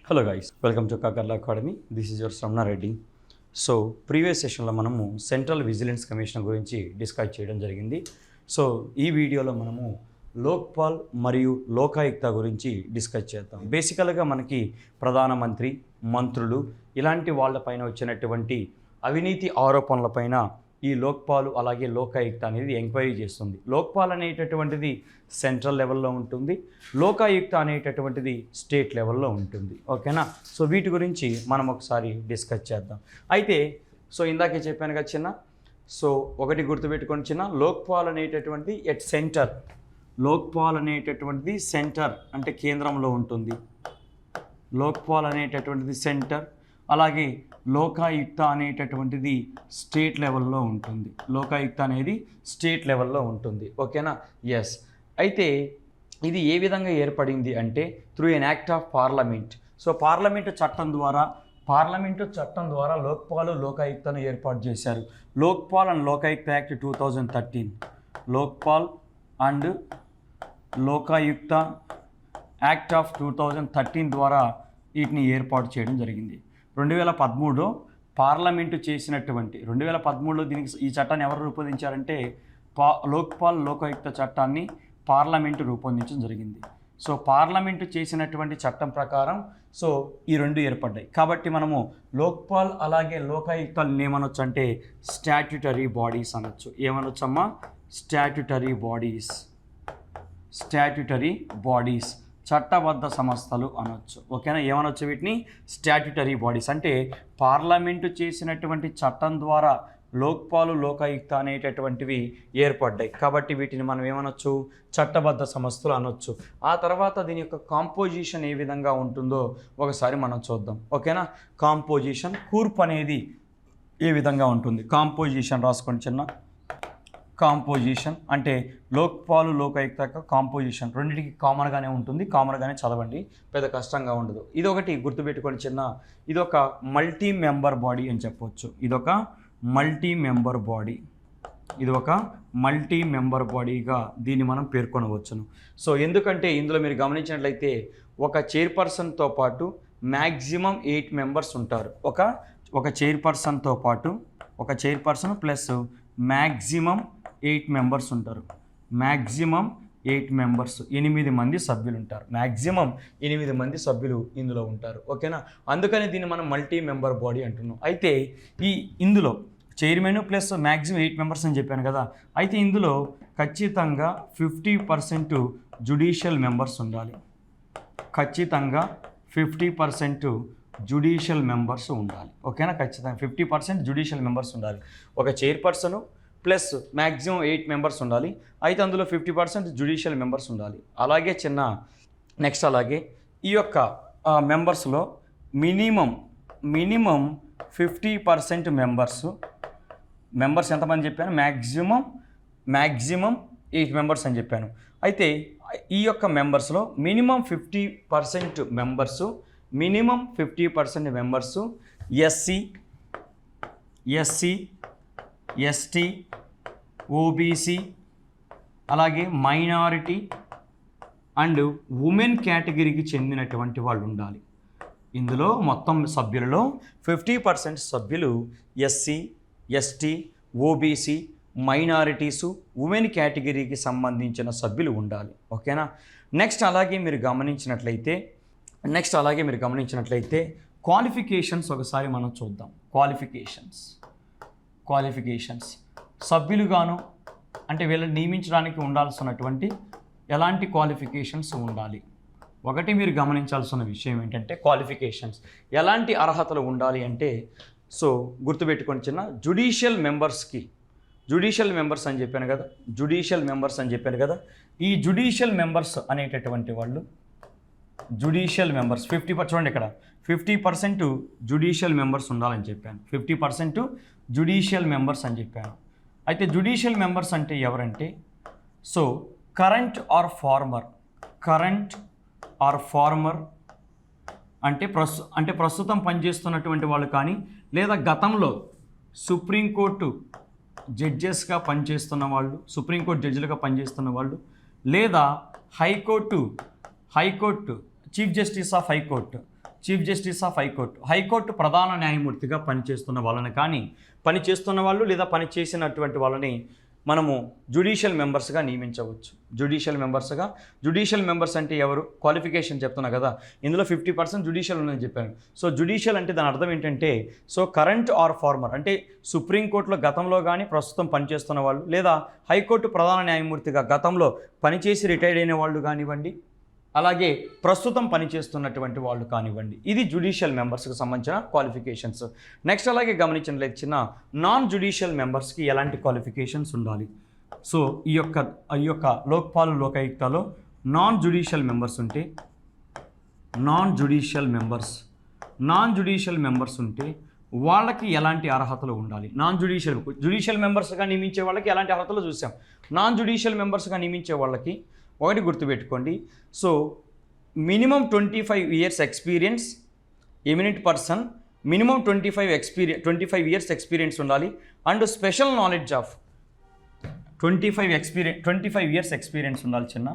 Hello guys, welcome to Kakarla academy. This is your శ్రవణ Reddy. So previous సెషన్లో మనము central vigilance commission గురించి discuss చేయడం జరిగింది. సో ఈ వీడియోలో మనము లోక్పాల్ మరియు లోకాయుక్త గురించి డిస్కస్ చేద్దాం. బేసికల్గా మనకి ప్రధానమంత్రి, మంత్రులు ఇలాంటి వాళ్ళపైన వచ్చినటువంటి అవినీతి ఆరోపణలపైన ఈ లోక్పాల్ అలాగే లోకాయుక్త అనేది ఎంక్వైరీ చేస్తుంది. లోక్పాల్ అనేటటువంటిది సెంట్రల్ లెవెల్లో ఉంటుంది, లోకాయుక్త అనేటటువంటిది స్టేట్ లెవెల్లో ఉంటుంది. ఓకేనా? సో వీటి గురించి మనం ఒకసారి డిస్కస్ చేద్దాం. అయితే ఇందాకే చెప్పాను కదా చిన్న, ఒకటి గుర్తుపెట్టుకొని చిన్న, లోక్పాల్ అనేటటువంటిది ఎట్ సెంటర్, లోక్పాల్ అనేటటువంటిది సెంటర్ అంటే కేంద్రంలో ఉంటుంది. లోక్పాల్ అనేటటువంటిది సెంటర్, అలాగే లోకాయుక్త అనేటటువంటిది స్టేట్ లెవెల్లో ఉంటుంది. లోకాయుక్త అనేది స్టేట్ లెవెల్లో ఉంటుంది. ఓకేనా? ఎస్. అయితే ఇది ఏ విధంగా ఏర్పడింది అంటే through N act of parliament. Parliament చట్టం ద్వారా లోక్పాల్ లోకాయుక్తను ఏర్పాటు చేశారు. Lokpal and Lokayukta act 2013, Lokpal and Lokayukta act of 2013 ద్వారా వీటిని ఏర్పాటు చేయడం జరిగింది. 2013 పార్లమెంటు చేసినటువంటి 2013లో దీనికి ఈ చట్టాన్ని ఎవరు రూపొందించారంటే లోక్పాల్ లోకాయుక్త చట్టాన్ని పార్లమెంటు రూపొందించడం జరిగింది. పార్లమెంటు చేసినటువంటి చట్టం ప్రకారం ఈ రెండు ఏర్పడ్డాయి. కాబట్టి మనము లోక్పాల్ అలాగే లోకాయుక్తలు ఏమనొచ్చు అంటే స్టాట్యుటరీ బాడీస్ అనొచ్చు. ఏమనొచ్చమ్మా? స్టాట్యుటరీ బాడీస్, చట్టబద్ధ సంస్థలు అనొచ్చు. ఓకేనా? ఏమనొచ్చు వీటిని? Statutory bodies. అంటే పార్లమెంటు చేసినటువంటి చట్టం ద్వారా లోక్పాల్ లోకాయుక్త అనేటటువంటివి ఏర్పడ్డాయి. కాబట్టి వీటిని మనం ఏమనొచ్చు? చట్టబద్ధ సంస్థలు అనొచ్చు. ఆ తర్వాత దీని యొక్క కాంపోజిషన్ ఏ విధంగా ఉంటుందో ఒకసారి మనం చూద్దాం. ఓకేనా? కాంపోజిషన్, కూర్పు అనేది ఏ విధంగా ఉంటుంది? కాంపోజిషన్ రాసుకోండి చిన్న. కాంపోజిషన్ అంటే లోక్పాల్ లోకాయుక్త యొక్క కాంపోజిషన్ రెండింటికి కామన్గానే ఉంటుంది. కామన్గానే చదవండి, పెద్ద కష్టంగా ఉండదు. ఇది ఒకటి గుర్తుపెట్టుకొని చిన్న, ఇది ఒక మల్టీ మెంబర్ బాడీ అని చెప్పవచ్చు. ఇది ఒక మల్టీ మెంబర్ బాడీగా దీన్ని మనం పేర్కొనవచ్చును. ఎందుకంటే ఇందులో మీరు గమనించినట్లయితే ఒక చైర్పర్సన్తో పాటు మ్యాక్సిమం 8 మెంబర్స్ ఉంటారు. ఒక చైర్పర్సన్తో పాటు ఒక చైర్పర్సన్ ప్లస్ మ్యాక్సిమం 8 మెంబర్స్ ఉంటారు. మ్యాక్సిమం 8 మెంబర్స్, 8 మంది సభ్యులు ఉంటారు. మ్యాక్సిమం 8 మంది సభ్యులు ఇందులో ఉంటారు. ఓకేనా? అందుకని దీన్ని మనం మల్టీ మెంబర్ బాడీ అంటున్నాం. అయితే ఇందులో చైర్మన్ ప్లస్ మ్యాక్సిమం 8 మెంబర్స్ అని చెప్పాను కదా. అయితే ఇందులో ఖచ్చితంగా 50% జ్యుడిషియల్ మెంబర్స్ ఉండాలి. ఖచ్చితంగా 50% జ్యుడిషియల్ మెంబర్స్ ఉండాలి. ఓకేనా? ఖచ్చితంగా 50% జ్యుడిషియల్ మెంబర్స్ ఉండాలి. ఒక చైర్పర్సను ప్లస్ మ్యాక్సిమం 8 మెంబర్స్ ఉండాలి. అయితే అందులో 50% జ్యుడిషియల్ మెంబర్స్ ఉండాలి. అలాగే నెక్స్ట్ అలాగే ఈ యొక్క మెంబర్స్లో మినిమం 50% మెంబర్స్ ఎంతమంది చెప్పాను? మ్యాక్సిమం 8 మెంబర్స్ అని చెప్పాను. అయితే ఈ యొక్క మెంబర్స్లో minimum 50% members SC, ST, OBC, అలాగే మైనారిటీ అండ్ ఉమెన్ కేటగిరీకి చెందినటువంటి వాళ్ళు ఉండాలి. ఇందులో మొత్తం సభ్యులలో 50% సభ్యులు SC, ST, OBC, minorities, women కేటగిరీకి సంబంధించిన సభ్యులు ఉండాలి. ఓకేనా? నెక్స్ట్ అలాగే మీరు గమనించినట్లయితే క్వాలిఫికేషన్స్ ఒకసారి మనం చూద్దాం. క్వాలిఫికేషన్స్ సభ్యులుగాను అంటే వీళ్ళని నియమించడానికి ఉండాల్సినటువంటి ఎలాంటి క్వాలిఫికేషన్స్ ఉండాలి? ఒకటి మీరు గమనించాల్సిన విషయం ఏంటంటే క్వాలిఫికేషన్స్ ఎలాంటి అర్హతలు ఉండాలి అంటే గుర్తుపెట్టుకొని చిన్న, జ్యుడిషియల్ మెంబర్స్ అని చెప్పాను కదా. ఈ జ్యుడిషియల్ మెంబర్స్ అనేటటువంటి వాళ్ళు 50% చూడండి ఇక్కడ 50% జ్యుడిషియల్ మెంబర్స్ ఉండాలని చెప్పాను. 50% జ్యుడిషియల్ మెంబర్స్ అని చెప్పాను. అయితే జ్యుడిషియల్ మెంబర్స్ అంటే ఎవరంటే కరెంట్ ఆర్ ఫార్మర్ అంటే ప్రస్తుతం పనిచేస్తున్నటువంటి వాళ్ళు కానీ, లేదా గతంలో సుప్రీంకోర్టు జడ్జెస్గా పనిచేస్తున్న వాళ్ళు, సుప్రీంకోర్టు జడ్జిలుగా పనిచేస్తున్న వాళ్ళు, లేదా high court chief justice of high court chief justice of high court. High court ప్రధాన న్యాయమూర్తిగా పనిచేస్తున్న వాళ్ళని కానీ పనిచేస్తున్న వాళ్ళు లేదా పనిచేసినటువంటి వాళ్ళని మనము జ్యుడిషియల్ మెంబర్స్గా నియమించవచ్చు. జ్యుడిషియల్ మెంబర్స్ అంటే ఎవరు? క్వాలిఫికేషన్ చెప్తున్నా కదా, ఇందులో 50% జ్యుడిషియల్ ఉందని చెప్పాను. సో జ్యుడిషియల్ అంటే దాని అర్థం ఏంటంటే సో కరెంట్ ఆర్ ఫార్మర్, అంటే సుప్రీంకోర్టులో గతంలో కానీ ప్రస్తుతం పనిచేస్తున్న వాళ్ళు, లేదా హైకోర్టు ప్రధాన న్యాయమూర్తిగా గతంలో పనిచేసి రిటైర్డ్ అయిన వాళ్ళు కానివ్వండి, అలాగే ప్రస్తుతం పనిచేస్తున్నటువంటి వాళ్ళు కానివ్వండి. ఇది జ్యుడిషియల్ మెంబర్స్కి సంబంధించిన క్వాలిఫికేషన్స్. నెక్స్ట్ అలాగే గమనించినట్లయితే చిన్న నాన్ జ్యుడిషియల్ మెంబర్స్కి ఎలాంటి క్వాలిఫికేషన్స్ ఉండాలి? సో ఈ యొక్క లోక్పాల్ లోకాయుక్తలో నాన్ జ్యుడిషియల్ మెంబర్స్ ఉంటే నాన్ జ్యుడిషియల్ మెంబర్స్ ఉంటే వాళ్ళకి ఎలాంటి అర్హతలు ఉండాలి? జ్యుడిషియల్ మెంబర్స్గా నియమించే వాళ్ళకి ఎలాంటి అర్హతలు చూసాం. నాన్ జ్యుడిషియల్ మెంబర్స్గా నియమించే వాళ్ళకి ఒకటి గుర్తుపెట్టుకోండి. So minimum 25 years experience, eminent person, minimum 25 years experience ఉండాలి. And special knowledge of 25 years experience ఉండాలి. చిన్న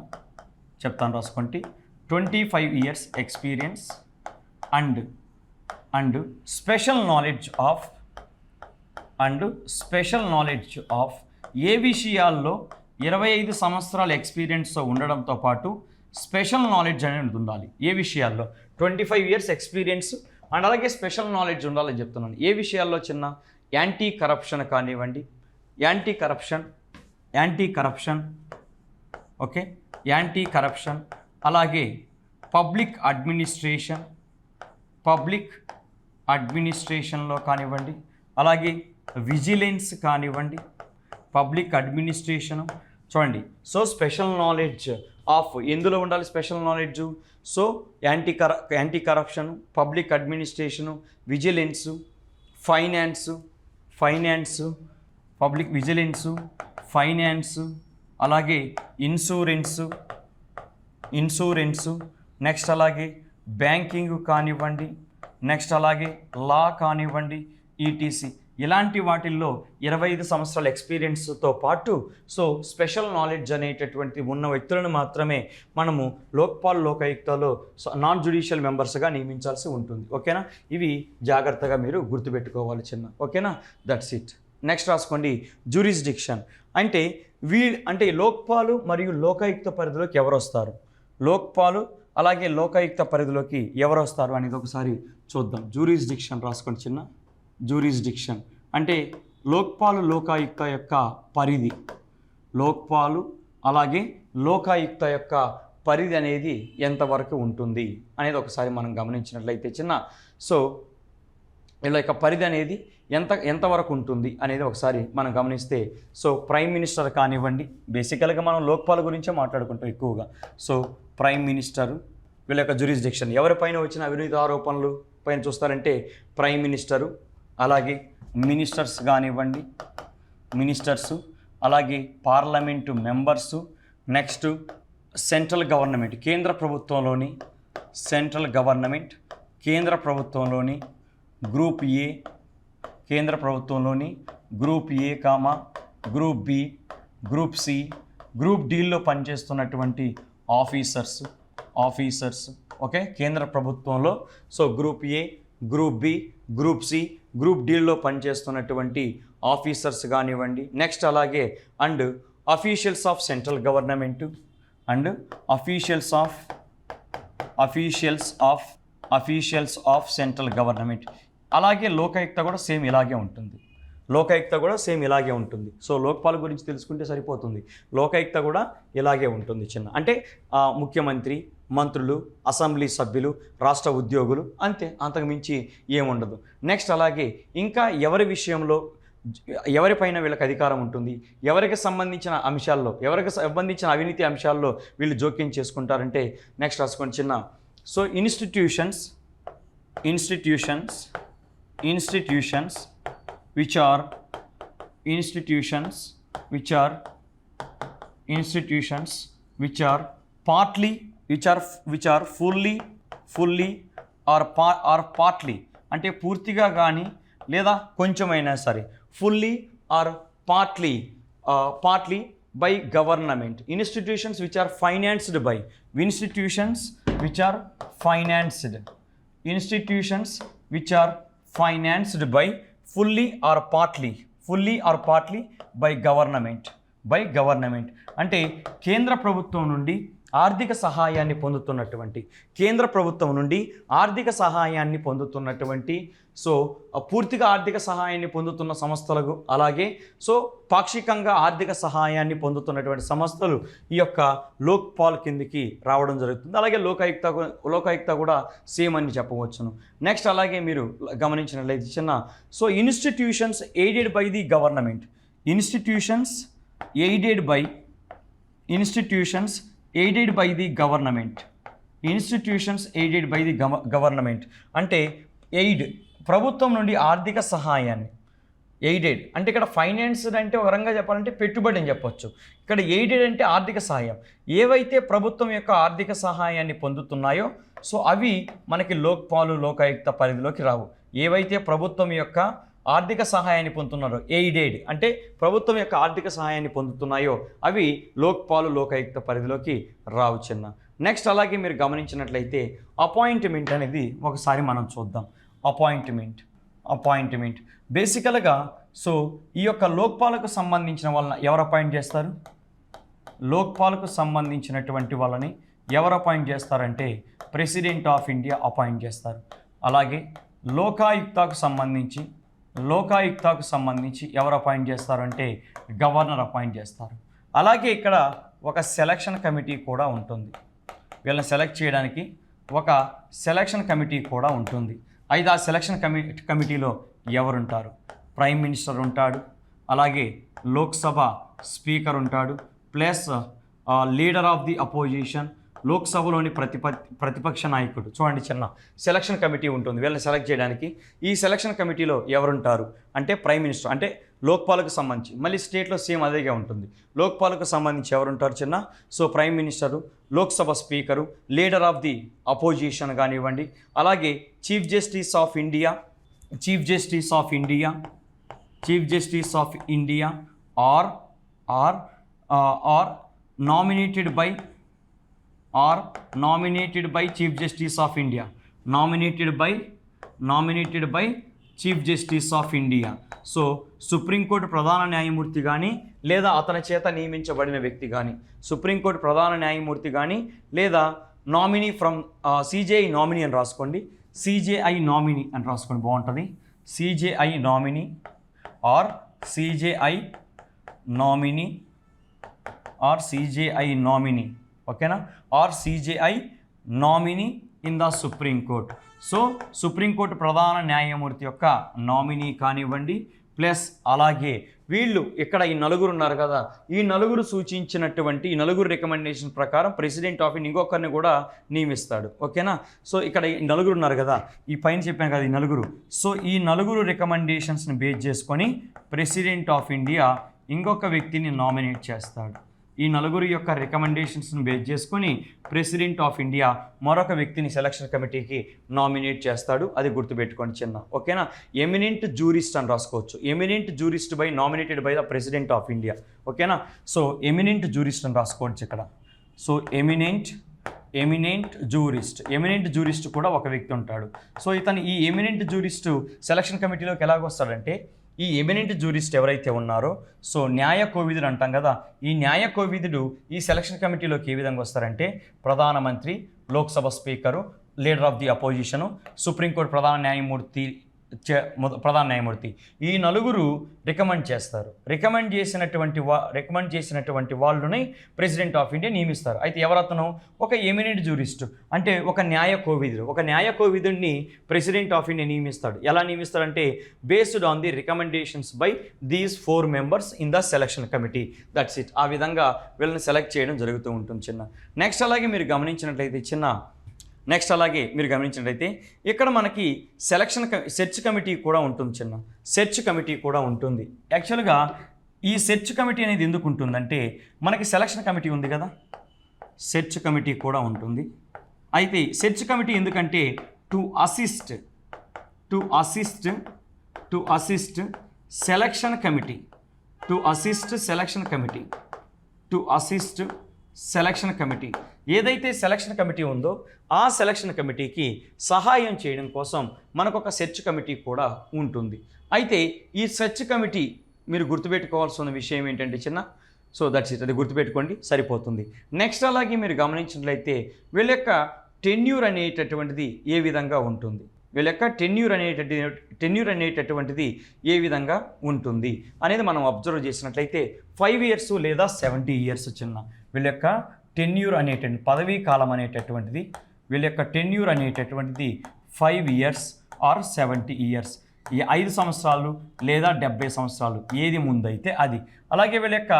చెప్తాను రాసుకోండి. 25 years experience and special knowledge of ఏ విషయాల్లో 25 సంవత్సరాల ఎక్స్పీరియన్స్ ఉండడంతో పాటు స్పెషల్ నాలెడ్జ్ అనేది ఉండాలి. ఏ విషయాల్లో? 25 years ఎక్స్పీరియన్స్ అండ్ అలాగే స్పెషల్ నాలెడ్జ్ ఉండాలని చెప్తున్నాను. ఏ విషయాల్లో? చిన్న యాంటీ కరప్షన్ కానివ్వండి, యాంటీ కరప్షన్, అలాగే పబ్లిక్ అడ్మినిస్ట్రేషన్లో కానివ్వండి, అలాగే విజిలెన్స్ కానివ్వండి, పబ్లిక్ అడ్మినిస్ట్రేషను. చూడండి, సో స్పెషల్ నాలెడ్జ్ ఆఫ్ ఎందులో ఉండాలి? Special knowledge. So anti corruption, public administration, vigilance, finance, public vigilance, finance, అలాగే ఇన్సూరెన్సు, నెక్స్ట్ అలాగే బ్యాంకింగ్ కానివ్వండి, నెక్స్ట్ అలాగే లా కానివ్వండి, ఈటీసీ. ఇలాంటి వాటిల్లో 25 సంవత్సరాల ఎక్స్పీరియన్స్తో పాటు సో స్పెషల్ నాలెడ్జ్ అనేటటువంటి ఉన్న వ్యక్తులను మాత్రమే మనము లోక్పాల్ లోకాయుక్తలో నాన్ జ్యుడిషియల్ మెంబర్స్గా నియమించాల్సి ఉంటుంది. ఓకేనా? ఇవి జాగ్రత్తగా మీరు గుర్తుపెట్టుకోవాలి చిన్న. ఓకేనా? That's it. నెక్స్ట్ రాసుకోండి, జ్యూరిస్డిక్షన్. అంటే లోక్పాలు మరియు లోకాయుక్త పరిధిలోకి ఎవరు వస్తారు? లోక్పాలు అలాగే లోకాయుక్త పరిధిలోకి ఎవరు వస్తారు అనేది ఒకసారి చూద్దాం. జ్యూరిస్డిక్షన్ రాసుకోండి చిన్న. జ్యూరిస్డిక్షన్ అంటే లోక్పాలు లోకాయుక్త యొక్క పరిధి. లోక్పాలు అలాగే లోకాయుక్త యొక్క పరిధి అనేది ఎంతవరకు ఉంటుంది అనేది ఒకసారి మనం గమనించినట్లయితే చిన్న. సో వీళ్ళ యొక్క పరిధి అనేది ఎంతవరకు ఉంటుంది అనేది ఒకసారి మనం గమనిస్తే సో ప్రైమ్ మినిస్టర్ కానివ్వండి, బేసికల్గా మనం లోక్పాల్ గురించే మాట్లాడుకుంటాం ఎక్కువగా. సో ప్రైమ్ మినిస్టరు వీళ్ళ యొక్క జ్యూరిస్డిక్షన్. ఎవరిపైన వచ్చిన అవినీతి ఆరోపణలు పైన చూస్తారంటే ప్రైమ్ మినిస్టరు, అలాగే మినిస్టర్స్ కానివ్వండి, అలాగే parliament members, next central government, కేంద్ర ప్రభుత్వంలోని group A, group A comma group B, group C, group డీల్లో పనిచేస్తున్నటువంటి ఆఫీసర్స్. ఓకే, కేంద్ర ప్రభుత్వంలో so group A, group B, group C, group డీల్లో పనిచేస్తున్నటువంటి ఆఫీసర్స్ కానివ్వండి. నెక్స్ట్ అలాగే and officials of central government and officials of central government. అలాగే లోకాయుక్త కూడా సేమ్ ఇలాగే ఉంటుంది. సో లోక్పాల్ గురించి తెలుసుకుంటే సరిపోతుంది. లోకాయుక్త కూడా ఇలాగే ఉంటుంది చిన్న. అంటే ముఖ్యమంత్రి, మంత్రులు, అసెంబ్లీ సభ్యులు, రాష్ట్ర ఉద్యోగులు, అంతే, అంతకుమించి ఏముండదు. నెక్స్ట్ అలాగే ఇంకా ఎవరిపైన వీళ్ళకి అధికారం ఉంటుంది, ఎవరికి సంబంధించిన అవినీతి అంశాల్లో వీళ్ళు జోక్యం చేసుకుంటారంటే నెక్స్ట్ రాసుకోండి చిన్న. So institutions which are fully or partly అంటే పూర్తిగా కానీ లేదా కొంచెమైనా సరే fully or partly by government. Institutions which are financed institutions which are financed by fully or partly by government అంటే కేంద్ర ప్రభుత్వం నుండి ఆర్థిక సహాయాన్ని పొందుతున్నటువంటి సో పూర్తిగా ఆర్థిక సహాయాన్ని పొందుతున్న సంస్థలకు, అలాగే సో పాక్షికంగా ఆర్థిక సహాయాన్ని పొందుతున్నటువంటి సంస్థలు ఈ యొక్క లోక్పాల్ కిందికి రావడం జరుగుతుంది. అలాగే లోకాయుక్త కూడా సేమ్ అని చెప్పవచ్చును. నెక్స్ట్ అలాగే మీరు గమనించినట్లయితే చిన్న so institutions aided by the government అంటే ఎయిడ్ ప్రభుత్వం నుండి ఆర్థిక సహాయాన్ని, ఎయిడెడ్ అంటే ఇక్కడ ఫైనాన్స్ అంటే ఒక రకంగా చెప్పాలంటే పెట్టుబడి అని చెప్పొచ్చు. ఇక్కడ ఎయిడెడ్ అంటే ఆర్థిక సహాయం. ఏవైతే ప్రభుత్వం యొక్క ఆర్థిక సహాయాన్ని పొందుతున్నాయో సో అవి మనకి లోకాయుక్త పరిధిలోకి రావు. ఏవైతే ప్రభుత్వం యొక్క ఆర్థిక సహాయాన్ని పొందుతున్నారో ఎయిడెడ్ అంటే ప్రభుత్వం యొక్క ఆర్థిక సహాయాన్ని పొందుతున్నాయో అవి లోకాయుక్త పరిధిలోకి రావు చిన్న. నెక్స్ట్ అలాగే మీరు గమనించినట్లయితే అపాయింట్మెంట్ అనేది ఒకసారి మనం చూద్దాం. అపాయింట్మెంట్ బేసికల్గా సో ఈ యొక్క లోక్పాలకు సంబంధించిన వాళ్ళని ఎవరు అపాయింట్ చేస్తారు? లోక్పాలకు సంబంధించినటువంటి వాళ్ళని ఎవరు అపాయింట్ చేస్తారంటే ప్రెసిడెంట్ ఆఫ్ ఇండియా అపాయింట్ చేస్తారు. అలాగే లోకాయుక్తకు సంబంధించి ఎవరు అపాయింట్ చేస్తారంటే గవర్నర్ అపాయింట్ చేస్తారు. అలాగే ఇక్కడ ఒక సెలక్షన్ కమిటీ కూడా ఉంటుంది. వీళ్ళని సెలెక్ట్ చేయడానికి ఒక సెలక్షన్ కమిటీ కూడా ఉంటుంది. అయితే ఆ సెలక్షన్ కమిటీలో ఎవరుంటారు? ప్రైమ్ మినిస్టర్ ఉంటాడు, అలాగే లోక్సభ స్పీకర్ ఉంటాడు, plus leader of the opposition, లోక్సభలోని ప్రతిపక్ష నాయకుడు. చూడండి చిన్న సెలక్షన్ కమిటీ ఉంటుంది వీళ్ళని సెలెక్ట్ చేయడానికి. ఈ సెలక్షన్ కమిటీలో ఎవరుంటారు అంటే ప్రైమ్ మినిస్టర్, అంటే లోక్పాలకు సంబంధించి, మళ్ళీ స్టేట్లో సేమ్ అదేగా ఉంటుంది. లోక్పాలకు సంబంధించి ఎవరుంటారు చిన్న? So prime minister, Lok Sabha speaker, leader of the opposition కానివ్వండి, అలాగే chief justice of India or nominated by chief justice of India. So supreme court ప్రధాన న్యాయమూర్తి కానీ లేదా అతని చేత నియమించబడిన వ్యక్తి కానీ, సుప్రీంకోర్టు ప్రధాన న్యాయమూర్తి కానీ లేదా నామినీ ఫ్రమ్ సిజేఐ నామినీ అని రాసుకోండి, బాగుంటుంది. సిజేఐ నామినీ ఓకేనా, or CJI nominee in the supreme court. So supreme court ప్రధాన న్యాయమూర్తి యొక్క నామినీ కానివ్వండి, ప్లస్ అలాగే వీళ్ళు ఇక్కడ ఈ నలుగురు ఉన్నారు కదా, ఈ నలుగురు సూచించినటువంటి ఈ నలుగురు రికమెండేషన్ ప్రకారం ప్రెసిడెంట్ ఆఫ్ ఇండియా ఇంకొకరిని కూడా నియమిస్తాడు. ఓకేనా. సో ఇక్కడ ఈ నలుగురు ఉన్నారు కదా, ఈ పైన చెప్పాను కదా ఈ నలుగురు. సో ఈ నలుగురు రికమెండేషన్స్ని బేస్ చేసుకొని ప్రెసిడెంట్ ఆఫ్ ఇండియా ఇంకొక వ్యక్తిని నామినేట్ చేస్తాడు. ఈ నలుగురు యొక్క రికమెండేషన్స్ని బేస్ చేసుకొని ప్రెసిడెంట్ ఆఫ్ ఇండియా మరొక వ్యక్తిని సెలక్షన్ కమిటీకి నామినేట్ చేస్తాడు. అది గుర్తుపెట్టుకోండి చిన్న. ఓకేనా. ఎమినెంట్ జూరిస్ట్ అని రాసుకోవచ్చు. Eminent jurist by nominated by the president of India. ఓకేనా. సో ఎమినెంట్ జూరిస్ట్ అని రాసుకోవచ్చు ఇక్కడ. సో ఎమినెంట్ జూరిస్ట్ కూడా ఒక వ్యక్తి ఉంటాడు. సో ఇతను ఈ ఎమినెంట్ జూరిస్ట్ సెలక్షన్ కమిటీలోకి ఎలాగొస్తాడంటే, ఈ ఎమినెంట్ జూరిస్ట్ ఎవరైతే ఉన్నారో సో న్యాయ కోవిదుడు అంటాం కదా, ఈ న్యాయ కోవిదుడు ఈ సెలక్షన్ కమిటీలోకి ఏ విధంగా వస్తారంటే ప్రధానమంత్రి, Lok Sabha speaker, leader of the opposition, supreme court ప్రధాన న్యాయమూర్తి ఈ నలుగురు రికమెండ్ చేస్తారు. రికమెండ్ చేసినటువంటి వాళ్ళని ప్రెసిడెంట్ ఆఫ్ ఇండియా నియమిస్తారు. అయితే ఎవరతను? ఒక ఎమినెంట్ జూరిస్ట్ అంటే ఒక న్యాయ కోవిదుడిని ప్రెసిడెంట్ ఆఫ్ ఇండియా నియమిస్తాడు. ఎలా నియమిస్తాడంటే based on the recommendations by these 4 members in the selection committee. That's it. ఆ విధంగా వీళ్ళని సెలెక్ట్ చేయడం జరుగుతూ ఉంటుంది చిన్న. నెక్స్ట్ అలాగే మీరు గమనించినట్లయితే ఇక్కడ మనకి సెర్చ్ కమిటీ కూడా ఉంటుంది చిన్న. సెర్చ్ కమిటీ కూడా ఉంటుంది. యాక్చువల్గా ఈ సెర్చ్ కమిటీ అనేది ఎందుకు ఉంటుందంటే, మనకి సెలక్షన్ కమిటీ ఉంది కదా, సెర్చ్ కమిటీ కూడా ఉంటుంది. అయితే సెర్చ్ కమిటీ ఎందుకంటే టు అసిస్ట్ సెలక్షన్ కమిటీ ఏదైతే సెలక్షన్ కమిటీ ఉందో ఆ సెలక్షన్ కమిటీకి సహాయం చేయడం కోసం మనకు ఒక సెర్చ్ కమిటీ కూడా ఉంటుంది. అయితే ఈ సెర్చ్ కమిటీ మీరు గుర్తుపెట్టుకోవాల్సిన విషయం ఏంటంటే చిన్న, సో దట్స్ ఇట్, అది గుర్తుపెట్టుకోండి సరిపోతుంది. నెక్స్ట్ అలాగే మీరు గమనించినట్లయితే వీళ్ళ యొక్క టెన్యూర్ అనేటటువంటిది ఏ విధంగా ఉంటుంది, వీళ్ళ యొక్క టెన్యూర్ అనేటటువంటిది ఏ విధంగా ఉంటుంది అనేది మనం అబ్జర్వ్ చేసినట్లయితే 5 years లేదా 70 years చిన్న. వీళ్ళ యొక్క టెన్యూర్ అనేటటువంటి పదవీ కాలం అనేటటువంటిది, వీళ్ళ యొక్క టెన్యూర్ అనేటటువంటిది 5 years ఆర్ 70 years. ఈ 5 సంవత్సరాలు లేదా 70 సంవత్సరాలు ఏది ముందైతే అది. అలాగే వీళ్ళ యొక్క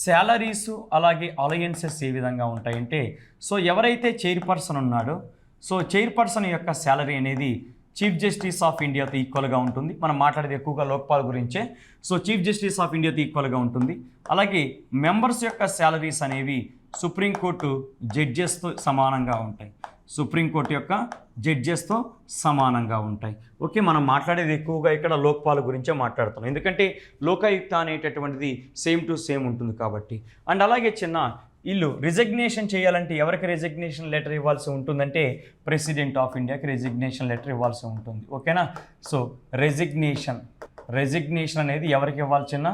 శాలరీసు అలాగే అలయన్సెస్ ఏ విధంగా ఉంటాయంటే, సో ఎవరైతే చైర్పర్సన్ ఉన్నాడో సో చైర్పర్సన్ యొక్క శాలరీ అనేది చీఫ్ జస్టిస్ ఆఫ్ ఇండియాతో ఈక్వల్గా ఉంటుంది. మనం మాట్లాడేది ఎక్కువగా లోక్పాల్ గురించే. సో చీఫ్ జస్టిస్ ఆఫ్ ఇండియాతో ఈక్వల్గా ఉంటుంది. అలాగే మెంబర్స్ యొక్క శాలరీస్ అనేవి సుప్రీంకోర్టు జడ్జెస్తో సమానంగా ఉంటాయి. సుప్రీంకోర్టు యొక్క జడ్జెస్తో సమానంగా ఉంటాయి. ఓకే, మనం మాట్లాడేది ఎక్కువగా ఇక్కడ లోక్పాల్ గురించే మాట్లాడుతున్నాం, ఎందుకంటే లోకాయుక్త అనేటటువంటిది సేమ్ టు సేమ్ ఉంటుంది కాబట్టి. అండ్ అలాగే చిన్న వీళ్ళు రిజిగ్నేషన్ చేయాలంటే ఎవరికి రిజిగ్నేషన్ లెటర్ ఇవ్వాల్సి ఉంటుందంటే ప్రెసిడెంట్ ఆఫ్ ఇండియాకి రిజిగ్నేషన్ లెటర్ ఇవ్వాల్సి ఉంటుంది. ఓకేనా, సో రెజిగ్నేషన్ అనేది ఎవరికి ఇవ్వాలి చిన్న,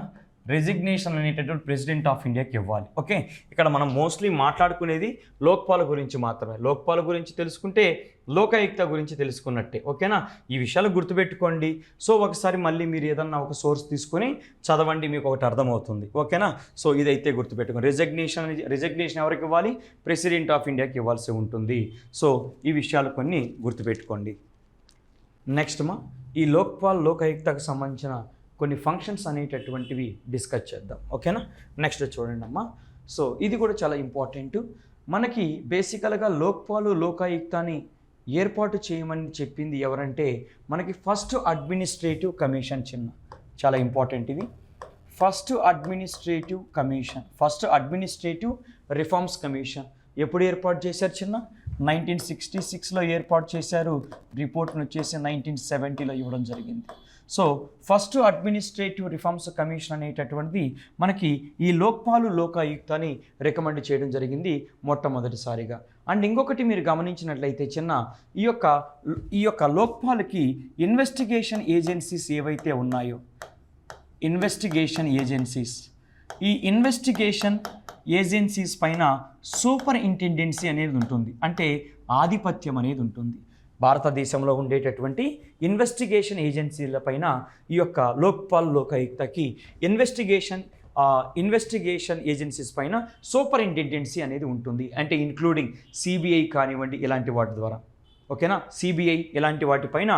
రెజిగ్నేషన్ అనేటటువంటి ప్రెసిడెంట్ ఆఫ్ ఇండియాకి ఇవ్వాలి. ఓకే, ఇక్కడ మనం మోస్ట్లీ మాట్లాడుకునేది లోక్పాల్ గురించి మాత్రమే. లోక్పాల్ గురించి తెలుసుకుంటే లోకాయుక్త గురించి తెలుసుకున్నట్టే. ఓకేనా, ఈ విషయాలు గుర్తుపెట్టుకోండి. సో ఒకసారి మళ్ళీ మీరు ఏదన్నా ఒక సోర్స్ తీసుకొని చదవండి, మీకు ఒకటి అర్థమవుతుంది. ఓకేనా, సో ఇదైతే గుర్తుపెట్టుకోండి. రిజిగ్నేషన్ ఎవరికి ఇవ్వాలి, ప్రెసిడెంట్ ఆఫ్ ఇండియాకి ఇవ్వాల్సి ఉంటుంది. సో ఈ విషయాలు కొన్ని గుర్తుపెట్టుకోండి. నెక్స్ట్ ఈ లోకాయుక్తకు సంబంధించిన కొన్ని ఫంక్షన్స్ అనేటటువంటివి డిస్కస్ చేద్దాం. ఓకేనా, నెక్స్ట్ చూడండి అమ్మా. సో ఇది కూడా చాలా ఇంపార్టెంట్. మనకి బేసికల్గా లోకాయుక్తాన్ని ఏర్పాటు చేయమని చెప్పింది ఎవరంటే మనకి ఫస్ట్ అడ్మినిస్ట్రేటివ్ కమిషన్ చిన్న, చాలా ఇంపార్టెంట్ ఇది. ఫస్ట్ అడ్మినిస్ట్రేటివ్ రిఫార్మ్స్ కమిషన్ ఎప్పుడు ఏర్పాటు చేశారు చిన్న, 1966లో ఏర్పాటు చేశారు. రిపోర్ట్ను వచ్చేసి 1970లో ఇవ్వడం జరిగింది. So first administrative reforms commission అనేటటువంటిది మనకి ఈ లోకాయుక్తాన్ని రికమెండ్ చేయడం జరిగింది మొట్టమొదటిసారిగా. అండ్ ఇంకొకటి మీరు గమనించినట్లయితే చిన్న, ఈ యొక్క లోక్పాల్కి ఇన్వెస్టిగేషన్ ఏజెన్సీస్ ఏవైతే ఉన్నాయో, ఈ ఇన్వెస్టిగేషన్ ఏజెన్సీస్ పైన సూపరింటెండెన్సీ అనేది ఉంటుంది, అంటే ఆధిపత్యం అనేది ఉంటుంది. భారతదేశంలో ఉండేటటువంటి ఇన్వెస్టిగేషన్ ఏజెన్సీల పైన ఈ యొక్క లోకాయుక్తకి ఇన్వెస్టిగేషన్ ఏజెన్సీస్ పైన సూపరింటెండెన్సీ అనేది ఉంటుంది, అంటే ఇంక్లూడింగ్ సిబిఐ కానివ్వండి ఇలాంటి వాటి ద్వారా. ఓకేనా, సిబిఐ ఇలాంటి వాటిపైన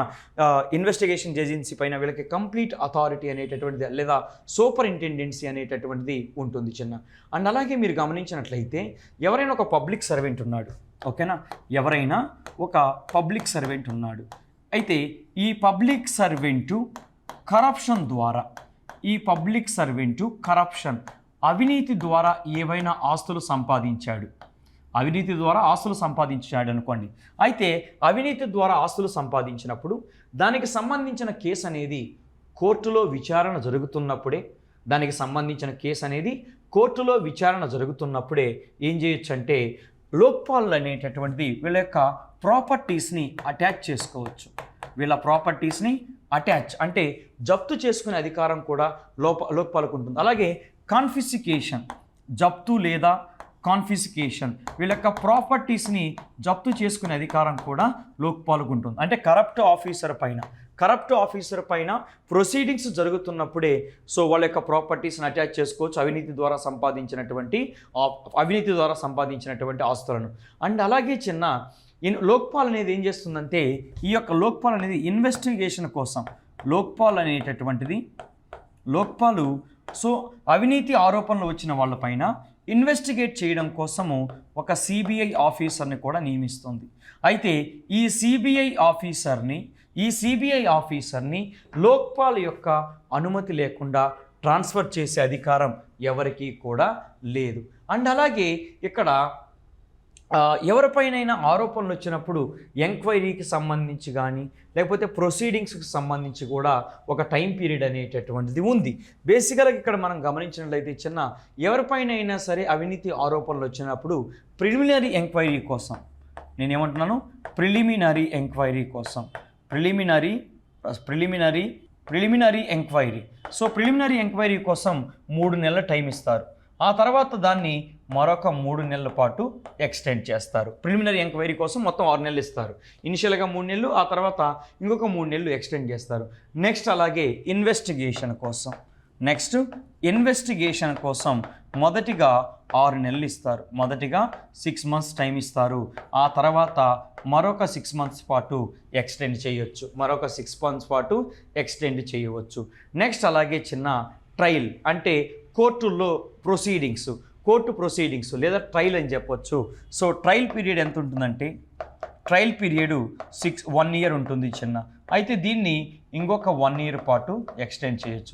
ఇన్వెస్టిగేషన్ ఏజెన్సీ పైన వీళ్ళకి కంప్లీట్ అథారిటీ అనేటటువంటిది లేదా సూపరింటెండెన్సీ అనేటటువంటిది ఉంటుంది చిన్న. అండ్ అలాగే మీరు గమనించినట్లయితే ఎవరైనా ఒక పబ్లిక్ సర్వెంట్ ఉన్నాడు. ఓకేనా, ఎవరైనా ఒక పబ్లిక్ సర్వెంట్ ఉన్నాడు. అయితే ఈ పబ్లిక్ సర్వెంటు కరప్షన్ అవినీతి ద్వారా ఏవైనా ఆస్తులు సంపాదించాడు అనుకోండి. అయితే అవినీతి ద్వారా ఆస్తులు సంపాదించినప్పుడు దానికి సంబంధించిన కేసు అనేది కోర్టులో విచారణ జరుగుతున్నప్పుడే ఏం చేయొచ్చు అంటే లోక్పాల్ అనేటటువంటిది వీళ్ళ యొక్క ప్రాపర్టీస్ని అటాచ్ చేసుకోవచ్చు. అంటే జప్తు చేసుకునే అధికారం కూడా లోక్పాల్కు ఉంటుంది. అలాగే జప్తు లేదా కాన్ఫిస్కేషన్ వీళ్ళ యొక్క ప్రాపర్టీస్ని జప్తు చేసుకునే అధికారం కూడా లోక్పాల్కు ఉంటుంది. అంటే కరప్ట్ ఆఫీసర్ పైన ప్రొసీడింగ్స్ జరుగుతున్నప్పుడే సో వాళ్ళ యొక్క ప్రాపర్టీస్ని అటాచ్ చేసుకోవచ్చు, అవినీతి ద్వారా సంపాదించినటువంటి ఆస్తులను. అండ్ అలాగే చిన్న లోక్పాల్ అనేది ఏం చేస్తుందంటే ఈ యొక్క లోక్పాల్ అనేది ఇన్వెస్టిగేషన్ కోసం లోక్పాలు సో అవినీతి ఆరోపణలు వచ్చిన వాళ్ళపైన ఇన్వెస్టిగేట్ చేయడం కోసము ఒక సిబిఐ ఆఫీసర్ని కూడా నియమిస్తుంది. అయితే ఈ సిబిఐ ఆఫీసర్ని లోక్పాల్ యొక్క అనుమతి లేకుండా ట్రాన్స్ఫర్ చేసే అధికారం ఎవరికీ కూడా లేదు. అండ్ అలాగే ఇక్కడ ఎవరిపైనైనా ఆరోపణలు వచ్చినప్పుడు ఎంక్వైరీకి సంబంధించి కానీ లేకపోతే ప్రొసీడింగ్స్కి సంబంధించి కూడా ఒక టైం పీరియడ్ అనేటటువంటిది ఉంది. బేసికల్గా ఇక్కడ మనం గమనించినట్లయితే ఎవరిపైనైనా సరే అవినీతి ఆరోపణలు వచ్చినప్పుడు ప్రిలిమినరీ ఎంక్వైరీ కోసం, నేనేమంటున్నాను, ప్రిలిమినరీ ఎంక్వైరీ కోసం, preliminary enquiry. So preliminary enquiry కోసం 3 నెలల టైం ఇస్తారు. ఆ తర్వాత దాన్ని మరొక 3 నెలల పాటు ఎక్స్టెండ్ చేస్తారు. ప్రిలిమినరీ ఎంక్వైరీ కోసం మొత్తం 6 నెలలు ఇస్తారు. ఇనిషియల్గా 3 నెలలు, ఆ తర్వాత ఇంకొక 3 నెలలు ఎక్స్టెండ్ చేస్తారు. నెక్స్ట్ అలాగే ఇన్వెస్టిగేషన్ కోసం మొదటిగా 6 నెలలు ఇస్తారు. మొదటిగా 6 మంత్స్ టైం ఇస్తారు. ఆ తర్వాత మరొక 6 మంత్స్ పాటు ఎక్స్టెండ్ చేయవచ్చు. నెక్స్ట్ అలాగే ట్రయల్ అంటే కోర్టు ప్రొసీడింగ్స్ లేదా ట్రయల్ అని చెప్పొచ్చు. సో ట్రయల్ పీరియడ్ ఎంత ఉంటుందంటే ట్రయల్ పీరియడ్ 1 ఇయర్ ఉంటుంది అయితే దీన్ని ఇంకొక 1 ఇయర్ పాటు ఎక్స్టెండ్ చేయొచ్చు.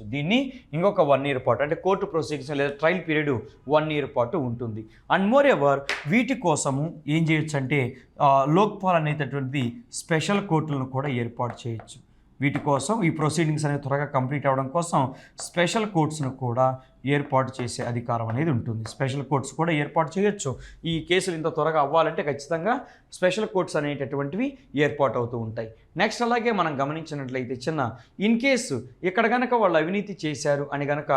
అంటే కోర్టు ప్రొసీడింగ్స్ లేదా ట్రయల్ పీరియడ్ 1 ఇయర్ పాటు ఉంటుంది. అండ్ మోర్ ఎవర్ వీటి కోసము ఏం చేయొచ్చు అంటే లోక్పాల్ అనేటటువంటి స్పెషల్ కోర్టులను కూడా ఏర్పాటు చేయొచ్చు. వీటి కోసం ఈ ప్రొసీడింగ్స్ అనేది త్వరగా కంప్లీట్ అవ్వడం కోసం స్పెషల్ కోర్ట్స్ను కూడా ఏర్పాటు చేసే అధికారం అనేది ఉంటుంది. స్పెషల్ కోర్ట్స్ కూడా ఏర్పాటు చేయొచ్చు. ఈ కేసులు ఇంత త్వరగా అవ్వాలంటే ఖచ్చితంగా స్పెషల్ కోర్ట్స్ అనేటటువంటివి ఏర్పాటు అవుతూ ఉంటాయి. నెక్స్ట్ అలాగే మనం గమనించినట్లయితే ఇన్ కేసు ఇక్కడ కనుక వాళ్ళు అవినీతి చేశారు అని కనుక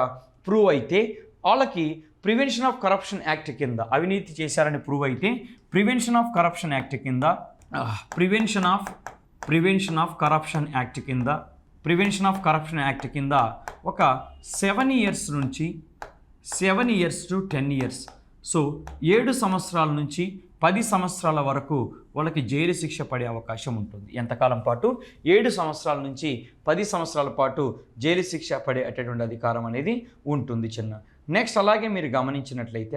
ప్రూవ్ అయితే వాళ్ళకి ప్రివెన్షన్ ఆఫ్ కరప్షన్ యాక్ట్ కింద అవినీతి చేశారని ప్రూవ్ అయితే ప్రివెన్షన్ ఆఫ్ కరప్షన్ యాక్ట్ కింద ఒక 7 ఇయర్స్ టు 10 ఇయర్స్, సో 7 సంవత్సరాల నుంచి 10 సంవత్సరాల వరకు వాళ్ళకి జైలు శిక్ష పడే అవకాశం ఉంటుంది. ఎంతకాలం పాటు? 7 సంవత్సరాల నుంచి 10 సంవత్సరాల పాటు జైలు శిక్ష పడేటటువంటి అధికారం అనేది ఉంటుంది నెక్స్ట్ అలాగే మీరు గమనించినట్లయితే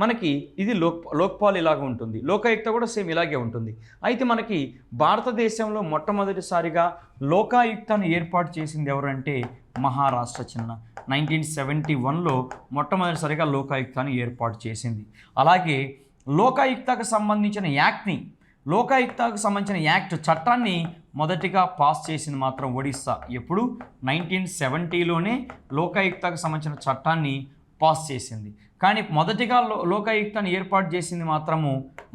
మనకి ఇది లోక్పాల్ ఇలాగ ఉంటుంది. లోకాయుక్త కూడా సేమ్ ఇలాగే ఉంటుంది. అయితే మనకి భారతదేశంలో మొట్టమొదటిసారిగా లోకాయుక్తను ఏర్పాటు చేసింది ఎవరంటే మహారాష్ట్ర 1971లో మొట్టమొదటిసారిగా లోకాయుక్తను ఏర్పాటు చేసింది. అలాగే లోకాయుక్తకు సంబంధించిన చట్టాన్ని మొదటిగా పాస్ చేసింది మాత్రం ఒడిస్సా. ఎప్పుడు? 1970లోనే లోకాయుక్తకు సంబంధించిన చట్టాన్ని పాస్ చేసింది. కానీ మొదటిగా లోకాయుక్తను ఏర్పాటు చేసింది మాత్రము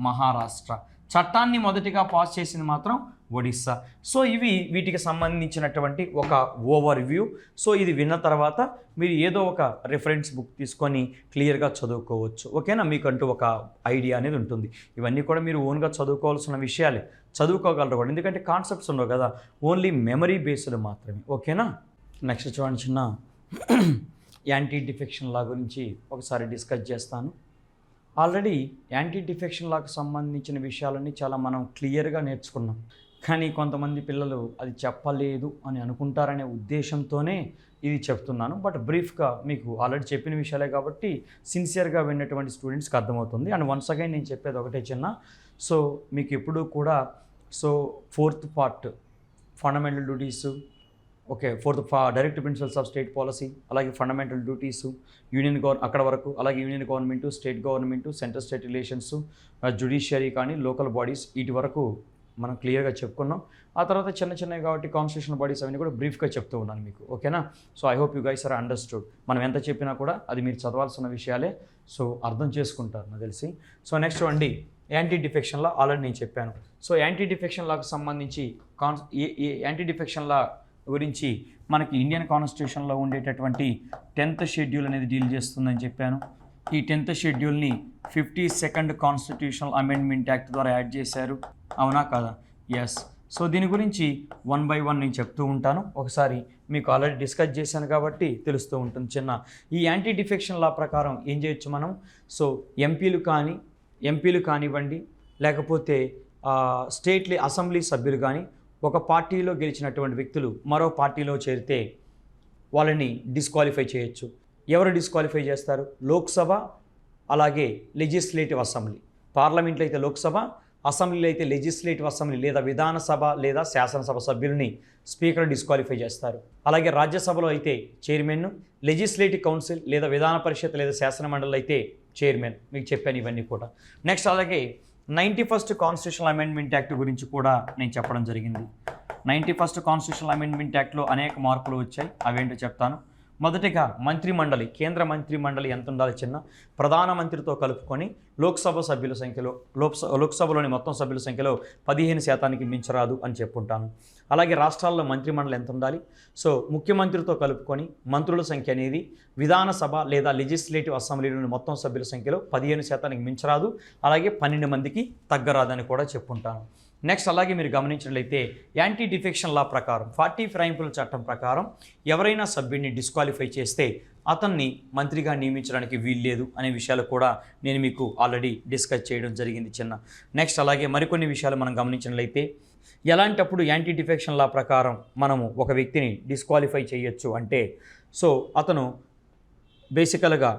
మహారాష్ట్ర. చట్టాన్ని మొదటిగా పాస్ చేసింది మాత్రం ఒడిస్సా. సో ఇవి వీటికి సంబంధించినటువంటి ఒక ఓవర్ వ్యూ. సో ఇది విన్న తర్వాత మీరు ఏదో ఒక రెఫరెన్స్ బుక్ తీసుకొని క్లియర్గా చదువుకోవచ్చు. ఓకేనా? మీకంటూ ఒక ఐడియా అనేది ఉంటుంది. ఇవన్నీ కూడా మీరు ఓన్గా చదువుకోవాల్సిన విషయాలే, చదువుకోగలరు కూడా, ఎందుకంటే కాన్సెప్ట్స్ ఉండవు కదా, ఓన్లీ మెమరీ బేస్డ్ మాత్రమే. ఓకేనా? నెక్స్ట్ చూడండి యాంటీ డిఫెక్షన్ లా గురించి ఒకసారి డిస్కస్ చేస్తాను. ఆల్రెడీ యాంటీ డిఫెక్షన్ లాకు సంబంధించిన విషయాలన్నీ చాలా మనం క్లియర్గా నేర్చుకున్నాం. కానీ కొంతమంది పిల్లలు అది చెప్పలేదు అని అనుకుంటారనే ఉద్దేశంతోనే ఇది చెప్తున్నాను. బట్ బ్రీఫ్గా మీకు ఆల్రెడీ చెప్పిన విషయాలే కాబట్టి సిన్సియర్గా విన్నటువంటి స్టూడెంట్స్కి అర్థమవుతుంది. అండ్ వన్స్ అగైన్ నేను చెప్పేది ఒకటే సో మీకు ఎప్పుడూ కూడా 4th part fundamental duties, fourth direct principles of state policy, అలాగే ఫండమెంటల్ డ్యూటీసు, అక్కడ వరకు, అలాగే union government, state government, central state relations, judiciary కానీ లోకల్ బాడీస్, వీటి వరకు మనం క్లియర్గా చెప్పుకున్నాం. ఆ తర్వాత చిన్నవి కాబట్టి కాన్స్టిట్యూషనల్ బాడీస్ అవన్నీ కూడా బ్రీఫ్గా చెప్తూ ఉన్నాను మీకు. ఓకేనా? So I hope you guys are understood. మనం ఎంత చెప్పినా కూడా అది మీరు చదవాల్సిన విషయాలే, సో అర్థం చేసుకుంటారు నాకు తెలిసి. So next anti defection law already నేను చెప్పాను. సో యాంటీ డిఫెక్షన్ లాకు సంబంధించి యాంటీ డిఫెక్షన్ లా గురించి మనకి ఇండియన్ కాన్స్టిట్యూషన్లో ఉండేటటువంటి 10th షెడ్యూల్ అనేది డీల్ చేస్తుందని చెప్పాను. ఈ 10th షెడ్యూల్ని 52nd constitutional amendment act ద్వారా యాడ్ చేశారు. అవునా కదా? ఎస్. సో దీని గురించి 1 by 1 నేను చెప్తూ ఉంటాను. ఒకసారి మీకు ఆల్రెడీ డిస్కస్ చేశాను కాబట్టి తెలుస్తూ ఉంటుంది. ఈ యాంటీ డిఫెక్షన్ లా ప్రకారం ఏం చేయొచ్చు మనం? సో ఎంపీలు కానివ్వండి, లేకపోతే స్టేట్ అసెంబ్లీ సభ్యులు కానీ ఒక పార్టీలో గెలిచినటువంటి వ్యక్తులు మరో పార్టీలో చేరితే వాళ్ళని డిస్క్వాలిఫై చేయొచ్చు. ఎవరు డిస్క్వాలిఫై చేస్తారు? లోక్సభ, అలాగే లెజిస్లేటివ్ అసెంబ్లీ. పార్లమెంట్లో అయితే లోక్సభ, అసెంబ్లీలో అయితే లెజిస్లేటివ్ అసెంబ్లీ లేదా విధానసభ లేదా శాసనసభ సభ్యుల్ని స్పీకర్ డిస్క్వాలిఫై చేస్తారు. అలాగే రాజ్యసభలో అయితే చైర్మన్, లెజిస్లేటివ్ కౌన్సిల్ లేదా విధాన పరిషత్ లేదా శాసన మండలి అయితే చైర్మన్. మీకు చెప్పాను ఇవన్నీ కూడా. నెక్స్ట్ అలాగే 91st కాన్స్టిట్యూషనల్ అమెండ్మెంట్ యాక్ట్ గురించి కూడా నేను చెప్పడం జరిగింది. 91st కాన్స్టిట్యూషనల్ అమెండ్మెంట్ యాక్ట్లో అనేక మార్పులు వచ్చాయి, అవేంటో చెప్తాను. మొదటిగా మంత్రిమండలి, కేంద్ర మంత్రిమండలి ఎంత ఉండాలి చిన్న, ప్రధానమంత్రితో కలుపుకొని లోక్సభ సభ్యుల సంఖ్యలో లోక్సభలోని మొత్తం సభ్యుల సంఖ్యలో 15% మించరాదు అని చెప్పుంటాను. అలాగే రాష్ట్రాల్లో మంత్రిమండలి ఎంత ఉండాలి, సో ముఖ్యమంత్రితో కలుపుకొని మంత్రుల సంఖ్య అనేది విధానసభ లేదా లెజిస్లేటివ్ అసెంబ్లీలోని మొత్తం సభ్యుల సంఖ్యలో 15% మించరాదు, అలాగే 12 మందికి తగ్గరాదని కూడా చెప్పుంటాను. నెక్స్ట్ అలాగే మీరు గమనించినట్లయితే యాంటీ డిఫెక్షన్ లా ప్రకారం 40 ఫిరాయింపుల చట్టం ప్రకారం ఎవరైనా సభ్యుడిని డిస్క్వాలిఫై చేస్తే అతన్ని మంత్రిగా నియమించడానికి వీల్లేదు అనే విషయాలు కూడా నేను మీకు ఆల్రెడీ డిస్కస్ చేయడం జరిగింది చిన్న. నెక్స్ట్ అలాగే మరికొన్ని విషయాలు మనం గమనించినట్లయితే ఎలాంటప్పుడు యాంటీ డిఫెక్షన్ లా ప్రకారం మనము ఒక వ్యక్తిని డిస్క్వాలిఫై చేయొచ్చు అంటే, సో అతను బేసికల్గా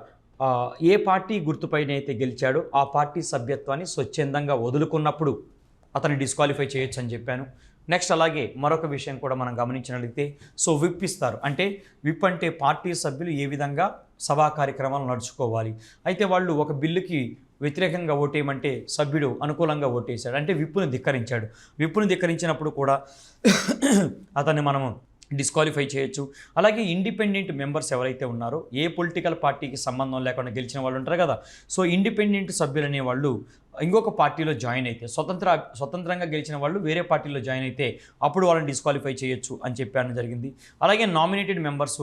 ఏ పార్టీ గుర్తుపైన అయితే గెలిచాడో ఆ పార్టీ సభ్యత్వాన్ని స్వచ్ఛందంగా వదులుకున్నప్పుడు అతన్ని డిస్క్వాలిఫై చేయొచ్చు అని చెప్పాను. నెక్స్ట్ అలాగే మరొక విషయం కూడా మనం గమనించినట్లయితే, సో విప్ ఇస్తారు. అంటే విప్ అంటే పార్టీ సభ్యులు ఏ విధంగా సభా కార్యక్రమాలు నడుచుకోవాలి. అయితే వాళ్ళు ఒక బిల్లుకి వ్యతిరేకంగా ఓటేయమంటే సభ్యుడు అనుకూలంగా ఓటేశాడు అంటే విప్పును ధిక్కరించాడు. విప్పును ధిక్కరించినప్పుడు కూడా అతన్ని మనము డిస్క్వాలిఫై చేయొచ్చు. అలాగే ఇండిపెండెంట్ మెంబర్స్ ఎవరైతే ఉన్నారో, ఏ పొలిటికల్ పార్టీకి సంబంధం లేకుండా గెలిచిన వాళ్ళు ఉంటారు కదా, సో ఇండిపెండెంట్ సభ్యులు అనే వాళ్ళు ఇంకొక పార్టీలో జాయిన్ అయితే, స్వతంత్రంగా గెలిచిన వాళ్ళు వేరే పార్టీలో జాయిన్ అయితే అప్పుడు వాళ్ళని డిస్క్వాలిఫై చేయొచ్చు అని చెప్పాను జరిగింది. అలాగే నామినేటెడ్ మెంబర్స్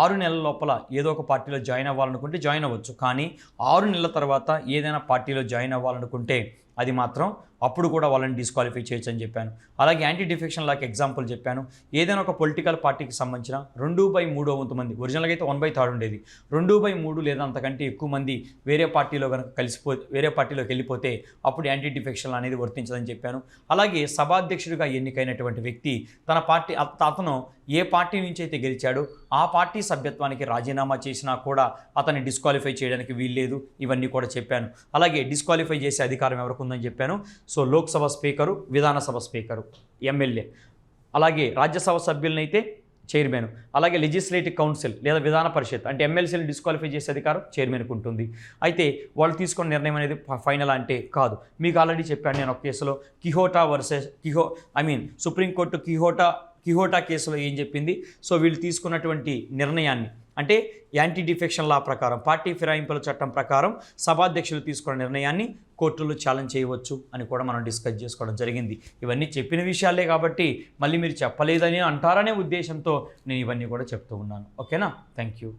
6 నెలల లోపల ఏదో ఒక పార్టీలో జాయిన్ అవ్వాలనుకుంటే జాయిన్ అవ్వచ్చు, కానీ 6 నెలల తర్వాత ఏదైనా పార్టీలో జాయిన్ అవ్వాలనుకుంటే అది మాత్రం అప్పుడు కూడా వాళ్ళని డిస్క్వాలిఫై చేయొచ్చు అని చెప్పాను. అలాగే యాంటీ డిఫెక్షన్ లాకి ఎగ్జాంపుల్ చెప్పాను. ఏదైనా ఒక పొలిటికల్ పార్టీకి సంబంధించిన 2/3 వంతు మంది, ఒరిజినల్గా అయితే 1/3 ఉండేది, 2/3 లేదా అంతకంటే ఎక్కువ మంది వేరే పార్టీలో కనుక వేరే పార్టీలోకి వెళ్ళిపోతే అప్పుడు యాంటీ డిఫెక్షన్ అనేది వర్తించదని చెప్పాను. అలాగే సభాధ్యక్షుడిగా ఎన్నికైనటువంటి వ్యక్తి తన పార్టీ అతను ఏ పార్టీ నుంచి అయితే గెలిచాడో ఆ పార్టీ సభ్యత్వానికి రాజీనామా చేసినా కూడా అతన్ని డిస్క్వాలిఫై చేయడానికి వీల్లేదు, ఇవన్నీ కూడా చెప్పాను. అలాగే డిస్క్వాలిఫై చేసే అధికారం ఎవరికి ఉందని చెప్పాను. So Lok Sabha speaker, Vidhan Sabha speaker, MLA, అలాగే రాజ్యసభ సభ్యులనైతే చైర్మన్, అలాగే లెజిస్లేటివ్ కౌన్సిల్ లేదా విధాన పరిషత్ అంటే ఎమ్మెల్సీని డిస్క్వాలిఫై చేసే అధికారం చైర్మన్కి ఉంటుంది. అయితే వాళ్ళు తీసుకున్న నిర్ణయం అనేది ఫైనల్ అంటే కాదు. మీకు ఆల్రెడీ చెప్పాను నేను ఒక కేసులో కిహోటా వర్సెస్ సుప్రీంకోర్టు కిహోటా కేసులో ఏం చెప్పింది, సో వీళ్ళు తీసుకున్నటువంటి నిర్ణయాన్ని అంటే యాంటీ డిఫెక్షన్ లా ప్రకారం, పార్టీ ఫిరాయింపుల చట్టం ప్రకారం సభాధ్యక్షులు తీసుకున్న నిర్ణయాన్ని కోర్టులో ఛాలెంజ్ చేయవచ్చు అని కూడా మనం డిస్కస్ చేసుకోవడం జరిగింది. ఇవన్నీ చెప్పిన విషయాలే కాబట్టి మళ్ళీ మీరు చెప్పలేదని అంటారనే ఉద్దేశంతో నేను ఇవన్నీ కూడా చెప్తూ ఉన్నాను. ఓకేనా? Thank you.